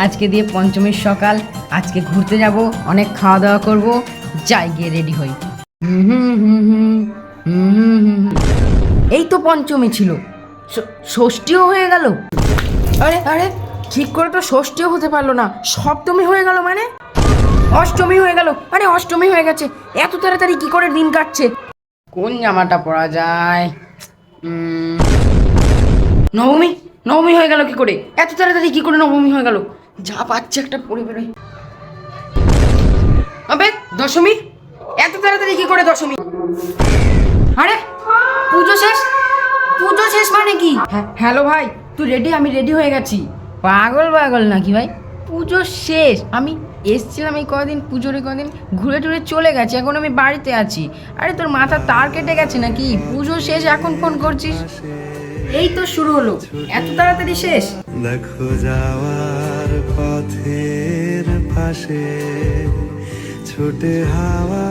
আজকে দিয়ে পঞ্চমীর সকাল, আজকে ঘুরতে যাব, অনেক খাওয়া দাওয়া করব, যাই গিয়ে রেডি হই। এই তো পঞ্চমী ছিল, ষষ্ঠীও হয়ে গেল। আরে আরে, ঠিক করে তো ষষ্ঠীও হতে পারলো না, সপ্তমী হয়ে গেল, মানে অষ্টমী হয়ে গেল। আরে অষ্টমী হয়ে গেছে, এত তাড়াতাড়ি কি করে দিন কাটছে? কোন জামাটা পরা যায়? নবমী, নবমী হয়ে গেল কি করে? এত তাড়াতাড়ি কি করে নবমী হয়ে গেল? যা পাচ্ছে একটা পরে বেরোই। আবে দশমী, এত তাড়াতাড়ি কি করে দশমী? আরে পুজো শেষ, পুজো শেষ মানে কি? হ্যালো ভাই, তুই রেডি? আমি রেডি হয়ে গেছি। পাগল পাগল নাকি ভাই? পুজো শেষ, আমি এসছিলাম এই কদিন, পুজোর কদিন ঘুরে টুরে চলে গেছি, এখন আমি বাড়িতে আছি। আরে তোর মাথা তার কেটে গেছে নাকি? পুজো শেষ এখন ফোন করছিস? এই তো শুরু হলো, এত তাড়াতাড়ি শেষ? দেখো যাওয়ার পথের পাশে ছোটে হাওয়া